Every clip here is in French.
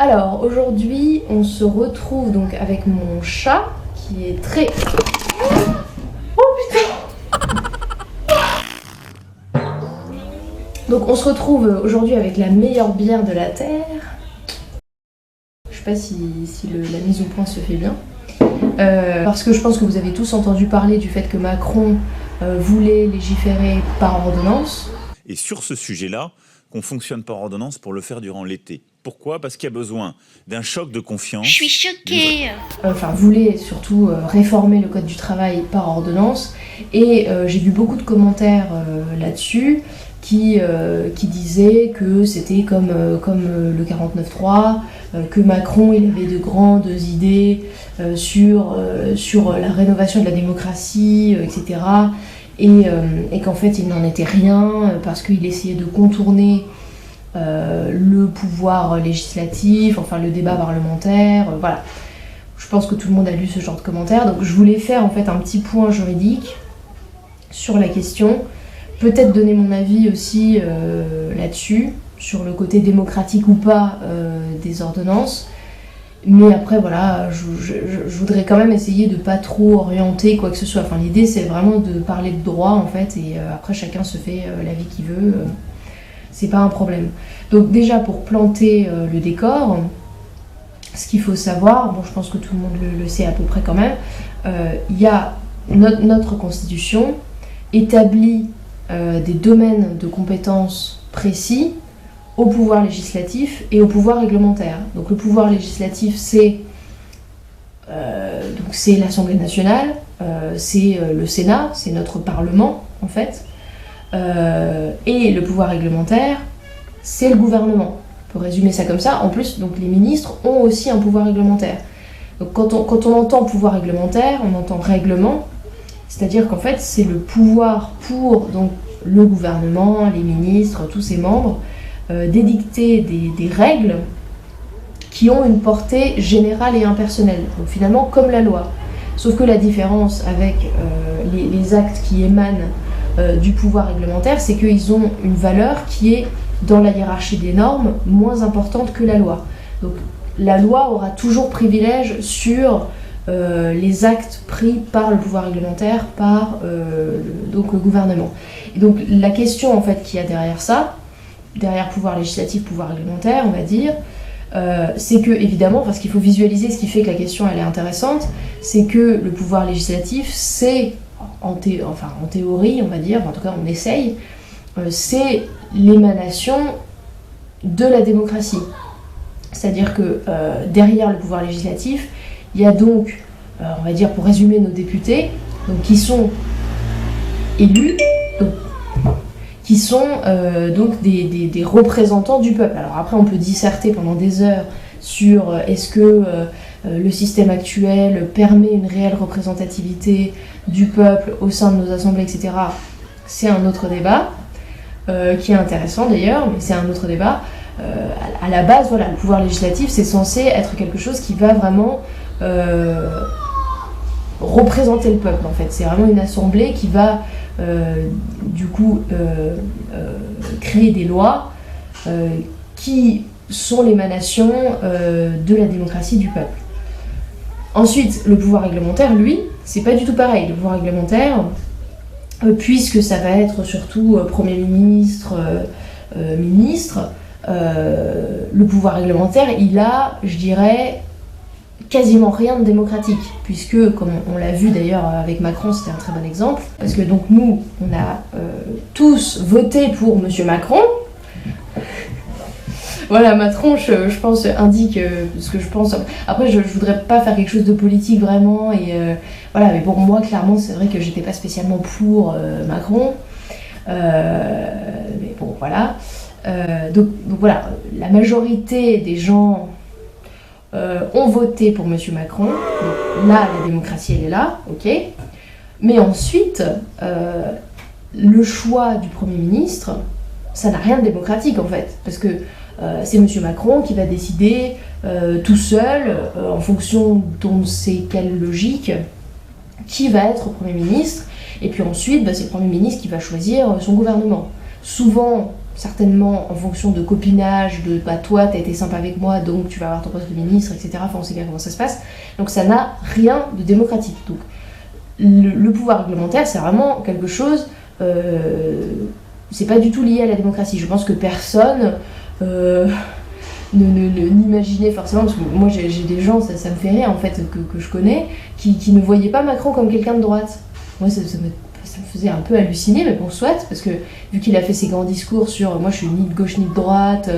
Alors aujourd'hui on se retrouve donc avec mon chat qui est très... Oh putain. Donc on se retrouve aujourd'hui avec la meilleure bière de la Terre. Je sais pas si la mise au point se fait bien. Parce que je pense que vous avez tous entendu parler du fait que Macron voulait légiférer par ordonnance. Et sur ce sujet-là, qu'on fonctionne par ordonnance pour le faire durant l'été. Pourquoi? Parce qu'il y a besoin d'un choc de confiance. Je suis choquée. Voulait surtout réformer le code du travail par ordonnance. Et j'ai vu beaucoup de commentaires là-dessus qui disaient que c'était comme le 49.3, que Macron il avait de grandes idées sur la rénovation de la démocratie, etc. Et qu'en fait il n'en était rien parce qu'il essayait de contourner le pouvoir législatif, enfin le débat parlementaire, voilà. Je pense que tout le monde a lu ce genre de commentaires, donc je voulais faire en fait un petit point juridique sur la question, peut-être donner mon avis aussi là-dessus, sur le côté démocratique ou pas des ordonnances. Mais après voilà, je voudrais quand même essayer de pas trop orienter quoi que ce soit. Enfin l'idée c'est vraiment de parler de droit en fait et après chacun se fait l'avis qu'il veut, c'est pas un problème. Donc déjà pour planter le décor, ce qu'il faut savoir, bon je pense que tout le monde le sait à peu près quand même, il y a notre constitution établit des domaines de compétences précis au pouvoir législatif et au pouvoir réglementaire. Donc le pouvoir législatif c'est l'Assemblée nationale, c'est le Sénat, c'est notre Parlement en fait, et le pouvoir réglementaire c'est le gouvernement. On peut résumer ça comme ça. En plus donc les ministres ont aussi un pouvoir réglementaire. Donc quand on entend pouvoir réglementaire, on entend règlement, c'est-à-dire qu'en fait c'est le pouvoir pour donc le gouvernement, les ministres, tous ses membres, d'édicter des règles qui ont une portée générale et impersonnelle, donc finalement comme la loi. Sauf que la différence avec les actes qui émanent du pouvoir réglementaire, c'est qu'ils ont une valeur qui est, dans la hiérarchie des normes, moins importante que la loi. Donc la loi aura toujours privilège sur les actes pris par le pouvoir réglementaire, par donc le gouvernement. Et donc la question en fait qu'il y a derrière ça, derrière pouvoir législatif, pouvoir réglementaire, on va dire, c'est que, évidemment, parce qu'il faut visualiser ce qui fait que la question elle est intéressante, c'est que le pouvoir législatif, c'est, en théorie, on va dire, en tout cas on essaye, c'est l'émanation de la démocratie. C'est-à-dire que derrière le pouvoir législatif, il y a donc, on va dire pour résumer, nos députés, donc, qui sont élus, qui sont donc des représentants du peuple. Alors après on peut disserter pendant des heures sur est-ce que le système actuel permet une réelle représentativité du peuple au sein de nos assemblées, etc. C'est un autre débat, qui est intéressant d'ailleurs, mais c'est un autre débat. À la base, voilà, le pouvoir législatif c'est censé être quelque chose qui va vraiment représenter le peuple en fait. C'est vraiment une assemblée qui va créer des lois qui sont l'émanation de la démocratie du peuple. Ensuite, le pouvoir réglementaire, lui, c'est pas du tout pareil. Le pouvoir réglementaire, puisque ça va être surtout Premier ministre, ministre, le pouvoir réglementaire, il a, je dirais, quasiment rien de démocratique, puisque, comme on l'a vu d'ailleurs avec Macron, c'était un très bon exemple, parce que donc nous, on a tous voté pour Monsieur Macron. Voilà, ma tronche, je pense, indique ce que je pense. Après, je voudrais pas faire quelque chose de politique vraiment, et voilà, mais pour moi, clairement, c'est vrai que j'étais pas spécialement pour Macron, mais bon, voilà. Donc voilà, la majorité des gens ont voté pour Monsieur Macron. Donc là, la démocratie, elle est là, ok. Mais ensuite, le choix du Premier ministre, ça n'a rien de démocratique en fait, parce que c'est Monsieur Macron qui va décider tout seul, en fonction d'on ne sait quelle logique, qui va être Premier ministre, et puis ensuite, c'est le Premier ministre qui va choisir son gouvernement. souvent, certainement en fonction de copinage, de bah, toi t'as été sympa avec moi donc tu vas avoir ton poste de ministre, etc. Enfin on sait bien comment ça se passe. Donc ça n'a rien de démocratique. Donc le pouvoir réglementaire c'est vraiment quelque chose, c'est pas du tout lié à la démocratie. Je pense que personne n'imaginait forcément, parce que moi j'ai des gens, ça me fait rire en fait, que je connais, qui ne voyaient pas Macron comme quelqu'un de droite. Moi ça me faisait un peu halluciner, mais bon, soit, parce que vu qu'il a fait ses grands discours sur moi je suis ni de gauche ni de droite,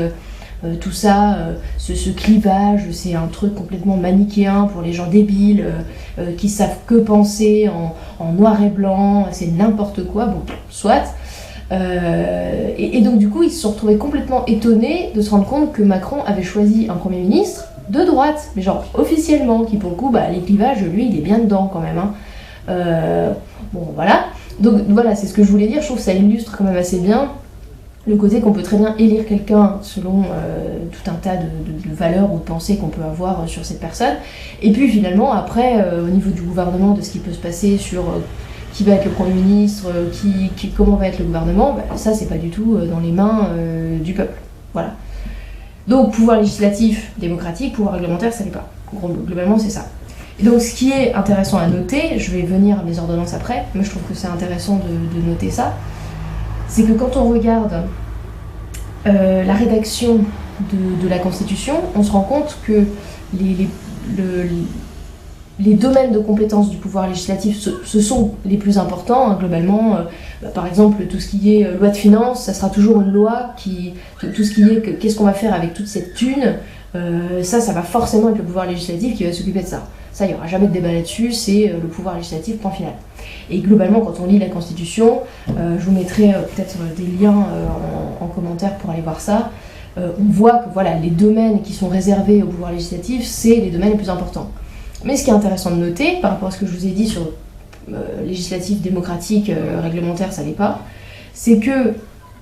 tout ça, ce clivage, c'est un truc complètement manichéen pour les gens débiles, qui savent que penser en noir et blanc, c'est n'importe quoi, bon, soit. Et donc du coup, ils se sont retrouvés complètement étonnés de se rendre compte que Macron avait choisi un Premier ministre de droite, mais genre officiellement, qui pour le coup, bah, les clivages, lui, il est bien dedans quand même. Hein. Bon, voilà. Donc voilà, c'est ce que je voulais dire, je trouve que ça illustre quand même assez bien le côté qu'on peut très bien élire quelqu'un selon tout un tas de valeurs ou de pensées qu'on peut avoir sur cette personne. Et puis finalement, après, au niveau du gouvernement, de ce qui peut se passer sur qui va être le Premier ministre, comment va être le gouvernement, bah, ça c'est pas du tout dans les mains du peuple. Voilà. Donc pouvoir législatif, démocratique, pouvoir réglementaire, ça l'est pas. Globalement, c'est ça. Et donc ce qui est intéressant à noter, je vais venir à mes ordonnances après, mais je trouve que c'est intéressant de noter ça, c'est que quand on regarde la rédaction de la Constitution, on se rend compte que les domaines de compétences du pouvoir législatif, ce sont les plus importants, hein, globalement. Par exemple, tout ce qui est loi de finances, ça sera toujours une loi tout ce qui est qu'est-ce qu'on va faire avec toute cette thune, ça va forcément être le pouvoir législatif qui va s'occuper de ça. Ça, il n'y aura jamais de débat là-dessus, c'est le pouvoir législatif, point final. Et globalement, quand on lit la Constitution, je vous mettrai peut-être des liens en commentaire pour aller voir ça, on voit que voilà, les domaines qui sont réservés au pouvoir législatif, c'est les domaines les plus importants. Mais ce qui est intéressant de noter, par rapport à ce que je vous ai dit sur législatif, démocratique, réglementaire, ça n'est pas, c'est que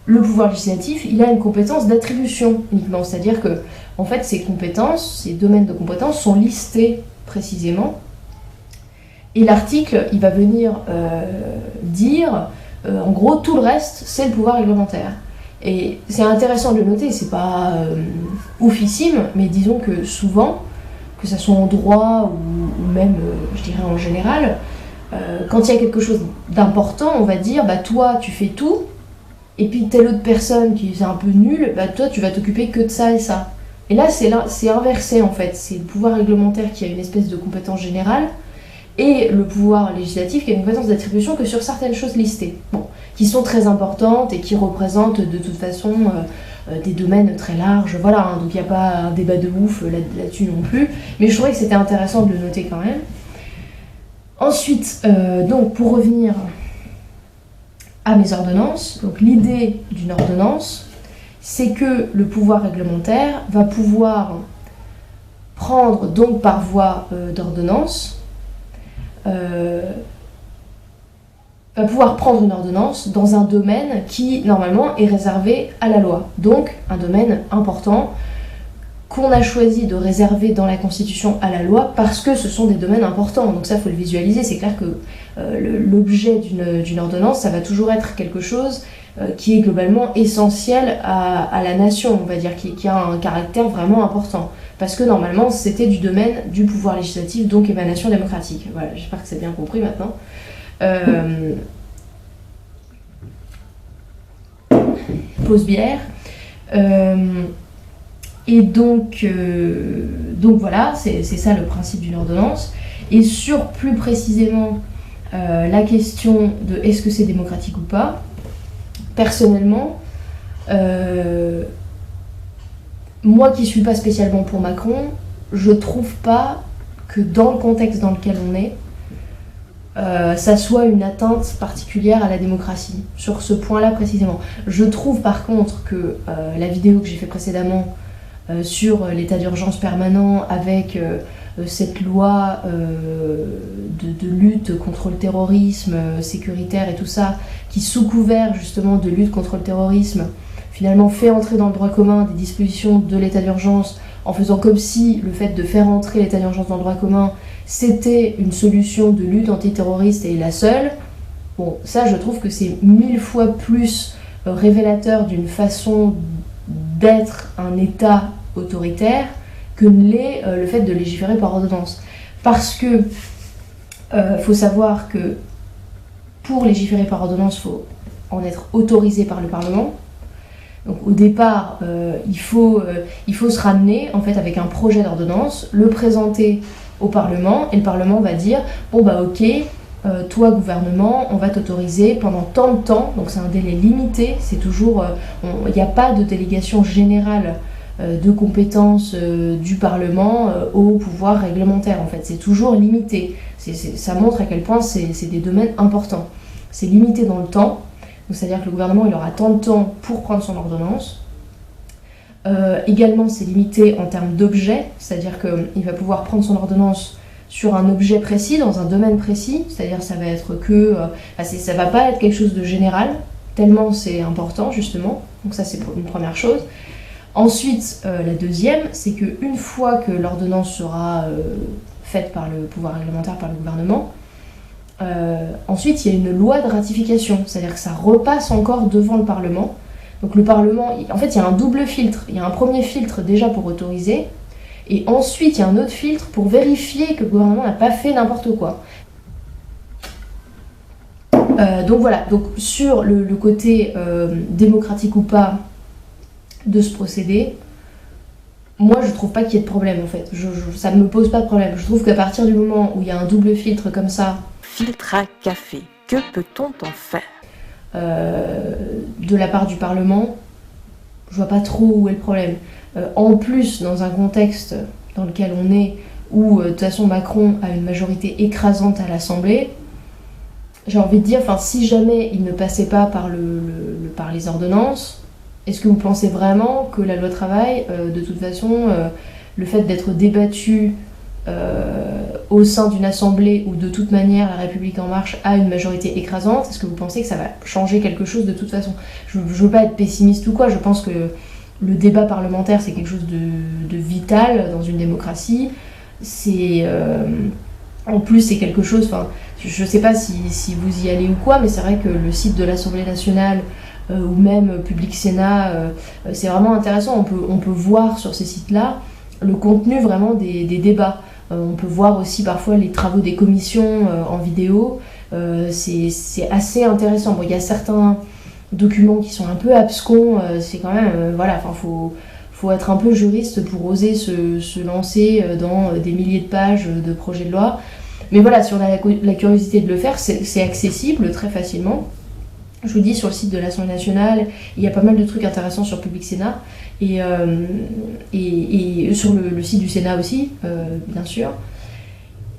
le pouvoir législatif, il a une compétence d'attribution uniquement. C'est-à-dire que, en fait, ces compétences, ces domaines de compétences sont listés précisément. Et l'article, il va venir dire, en gros, tout le reste, c'est le pouvoir réglementaire. Et c'est intéressant de le noter, c'est pas oufissime, mais disons que souvent, que ça soit en droit ou même, je dirais en général, quand il y a quelque chose d'important, on va dire, bah toi, tu fais tout, et puis telle autre personne qui est un peu nulle, bah toi, tu vas t'occuper que de ça et ça. Et là, c'est inversé, en fait. C'est le pouvoir réglementaire qui a une espèce de compétence générale, et le pouvoir législatif qui a une compétence d'attribution que sur certaines choses listées, bon, qui sont très importantes et qui représentent de toute façon des domaines très larges, voilà, hein, donc il n'y a pas un débat de ouf là-dessus non plus, mais je trouvais que c'était intéressant de le noter quand même. Ensuite, donc pour revenir à mes ordonnances, donc l'idée d'une ordonnance, c'est que le pouvoir réglementaire va pouvoir prendre donc par voie d'ordonnance, va pouvoir prendre une ordonnance dans un domaine qui, normalement, est réservé à la loi. Donc, un domaine important qu'on a choisi de réserver dans la Constitution à la loi parce que ce sont des domaines importants. Donc ça, il faut le visualiser. C'est clair que l'objet d'une ordonnance, ça va toujours être quelque chose qui est globalement essentiel à la nation, on va dire, qui a un caractère vraiment important. Parce que, normalement, c'était du domaine du pouvoir législatif, donc émanation démocratique. Voilà, j'espère que c'est bien compris maintenant. Pause bière. Et donc voilà, c'est ça le principe d'une ordonnance. Et sur plus précisément la question de est-ce que c'est démocratique ou pas, personnellement, moi qui suis pas spécialement pour Macron, je trouve pas que dans le contexte dans lequel on est, ça soit une atteinte particulière à la démocratie, sur ce point-là précisément. Je trouve par contre que la vidéo que j'ai fait précédemment sur l'état d'urgence permanent avec cette loi de lutte contre le terrorisme sécuritaire et tout ça, qui sous couvert justement de lutte contre le terrorisme, finalement fait entrer dans le droit commun des dispositions de l'état d'urgence en faisant comme si le fait de faire entrer l'état d'urgence dans le droit commun c'était une solution de lutte antiterroriste et la seule. Bon, ça je trouve que c'est 1000 fois plus révélateur d'une façon d'être un État autoritaire que ne l'est le fait de légiférer par ordonnance. Parce que faut savoir que pour légiférer par ordonnance, il faut en être autorisé par le Parlement. Donc au départ, il faut se ramener en fait avec un projet d'ordonnance, le présenter au Parlement, et le Parlement va dire bon bah ok, toi gouvernement, on va t'autoriser pendant tant de temps, donc c'est un délai limité, c'est toujours, il n'y a pas de délégation générale de compétences du Parlement au pouvoir réglementaire en fait, c'est toujours limité, ça montre à quel point c'est des domaines importants, c'est limité dans le temps. Donc, c'est-à-dire que le gouvernement il aura tant de temps pour prendre son ordonnance. Également, c'est limité en termes d'objet, c'est-à-dire qu'il va pouvoir prendre son ordonnance sur un objet précis, dans un domaine précis, c'est-à-dire ça va être que, ça va pas être quelque chose de général, tellement c'est important justement. Donc ça c'est une première chose. Ensuite, la deuxième, c'est qu'une fois que l'ordonnance sera faite par le pouvoir réglementaire, par le gouvernement, ensuite, il y a une loi de ratification, c'est-à-dire que ça repasse encore devant le Parlement. Donc le Parlement, en fait, il y a un double filtre. Il y a un premier filtre déjà pour autoriser, et ensuite, il y a un autre filtre pour vérifier que le gouvernement n'a pas fait n'importe quoi. Donc voilà, donc sur le côté démocratique ou pas de ce procédé, moi je trouve pas qu'il y ait de problème en fait. Ça ne me pose pas de problème. Je trouve qu'à partir du moment où il y a un double filtre comme ça, filtre à café, que peut-on en faire de la part du Parlement, je vois pas trop où est le problème. En plus, dans un contexte dans lequel on est, où de toute façon Macron a une majorité écrasante à l'Assemblée, j'ai envie de dire, si jamais il ne passait pas par les ordonnances, est-ce que vous pensez vraiment que la loi travail, de toute façon, le fait d'être débattu au sein d'une assemblée où de toute manière la République en marche a une majorité écrasante, est-ce que vous pensez que ça va changer quelque chose de toute façon ? Je veux pas être pessimiste ou quoi, je pense que le débat parlementaire c'est quelque chose de vital dans une démocratie, c'est en plus c'est quelque chose, je sais pas si vous y allez ou quoi, mais c'est vrai que le site de l'Assemblée nationale ou même Public Sénat, c'est vraiment intéressant, on peut voir sur ces sites-là le contenu vraiment des débats. On peut voir aussi parfois les travaux des commissions en vidéo, c'est assez intéressant. Bon, il y a certains documents qui sont un peu abscons, c'est quand même, faut être un peu juriste pour oser se lancer dans des milliers de pages de projets de loi. Mais voilà, si on a la curiosité de le faire, c'est accessible très facilement. Je vous dis, sur le site de l'Assemblée nationale, il y a pas mal de trucs intéressants sur Public Sénat, et sur le site du Sénat aussi, bien sûr.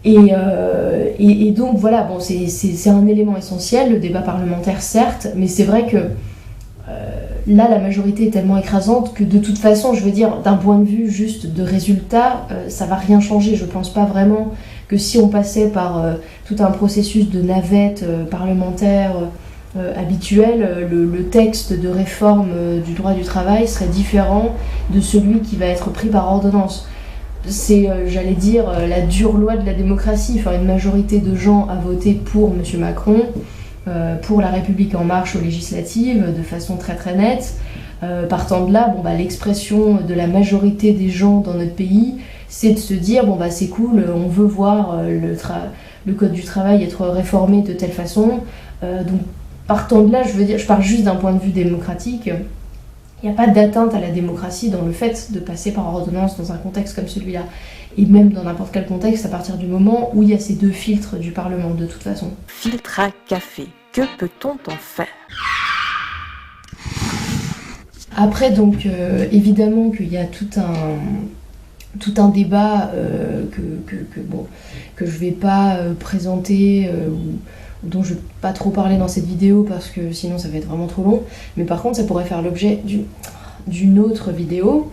Et donc voilà, bon, c'est un élément essentiel, le débat parlementaire certes, mais c'est vrai que là la majorité est tellement écrasante que de toute façon, je veux dire, d'un point de vue juste de résultat, ça va rien changer. Je pense pas vraiment que si on passait par tout un processus de navette parlementaire habituel, le texte de réforme du droit du travail serait différent de celui qui va être pris par ordonnance. C'est, j'allais dire, la dure loi de la démocratie. Une majorité de gens a voté pour M. Macron, pour la République en marche aux législatives, de façon très très nette. Partant de là, l'expression de la majorité des gens dans notre pays, c'est de se dire, c'est cool, on veut voir le code du travail être réformé de telle façon. Donc, partant de là, je parle juste d'un point de vue démocratique. Il n'y a pas d'atteinte à la démocratie dans le fait de passer par ordonnance dans un contexte comme celui-là. Et même dans n'importe quel contexte, à partir du moment où il y a ces deux filtres du Parlement, de toute façon. Filtre à café, que peut-on en faire ? Après, donc, évidemment qu'il y a tout un débat que je ne vais pas présenter, dont je ne vais pas trop parler dans cette vidéo parce que sinon ça va être vraiment trop long, mais par contre ça pourrait faire l'objet d'une autre vidéo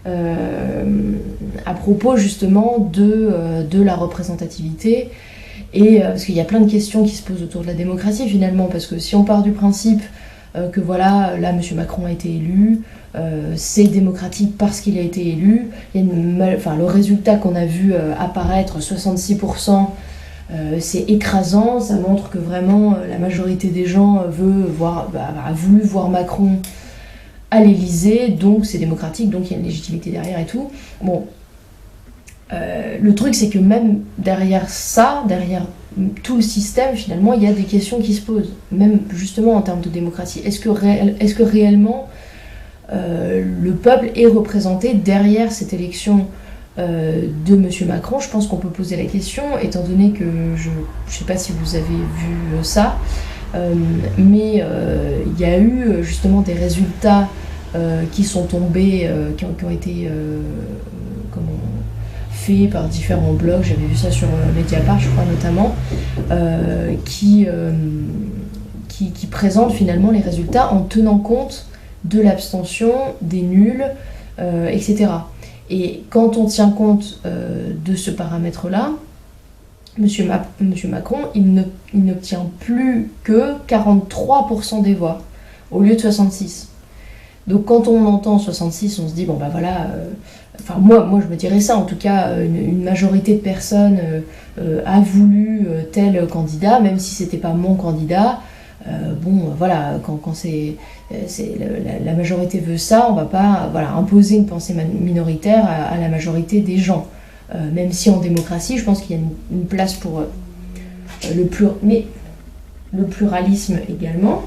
à propos justement de la représentativité, et parce qu'il y a plein de questions qui se posent autour de la démocratie finalement, parce que si on part du principe que voilà, là M. Macron a été élu, c'est démocratique parce qu'il a été élu, il y a le résultat qu'on a vu apparaître, 66% c'est écrasant, ça montre que vraiment la majorité des gens a voulu voir Macron à l'Élysée, donc c'est démocratique, donc il y a une légitimité derrière et tout. Bon, le truc c'est que même derrière ça, derrière tout le système, finalement, il y a des questions qui se posent, même justement en termes de démocratie. Est-ce que réellement le peuple est représenté derrière cette élection de M. Macron? Je pense qu'on peut poser la question, étant donné que je ne sais pas si vous avez vu ça, mais il y a eu justement des résultats qui sont tombés, qui ont été faits par différents blogs, j'avais vu ça sur Mediapart je crois notamment, qui présentent finalement les résultats en tenant compte de l'abstention, des nuls, etc. Et quand on tient compte de ce paramètre-là, Monsieur Macron, il n'obtient plus que 43% des voix, au lieu de 66%. Donc quand on entend 66, on se dit, bon bah voilà, moi je me dirais ça, en tout cas, une majorité de personnes a voulu tel candidat, même si c'était pas mon candidat. Voilà, quand la majorité veut ça, on va pas imposer une pensée minoritaire à la majorité des gens. Même si en démocratie, je pense qu'il y a une place pour le pluralisme également.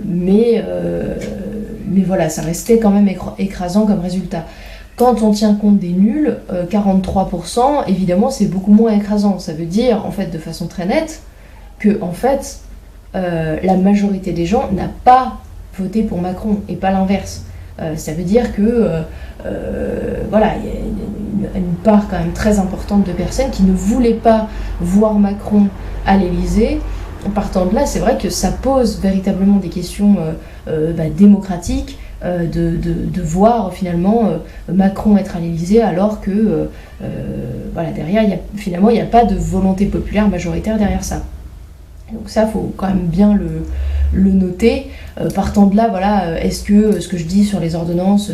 Mais voilà, ça restait quand même écrasant comme résultat. Quand on tient compte des nuls, 43%, évidemment, c'est beaucoup moins écrasant. Ça veut dire, en fait, de façon très nette, que, en fait, la majorité des gens n'a pas voté pour Macron, et pas l'inverse. Ça veut dire que, voilà, il y a une part quand même très importante de personnes qui ne voulaient pas voir Macron à l'Élysée. En partant de là, c'est vrai que ça pose véritablement des questions démocratiques, de voir finalement Macron être à l'Élysée alors que derrière, il n'y a pas de volonté populaire majoritaire derrière ça. Donc ça, il faut quand même bien le noter. Partant de là, voilà, est-ce que ce que je dis sur les ordonnances,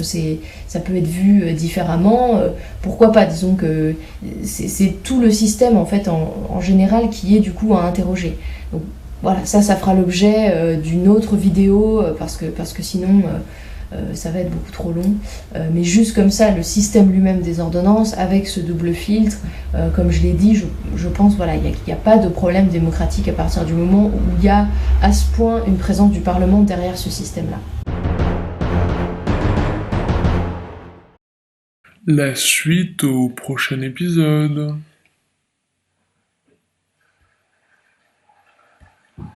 ça peut être vu différemment? Pourquoi pas? Disons que c'est tout le système en fait en général qui est du coup à interroger. Donc voilà, ça fera l'objet d'une autre vidéo parce que sinon ça va être beaucoup trop long. Mais juste comme ça, le système lui-même des ordonnances, avec ce double filtre, comme je l'ai dit, je pense voilà, il n'y a pas de problème démocratique à partir du moment où il y a à ce point une présence du Parlement derrière ce système-là. La suite au prochain épisode.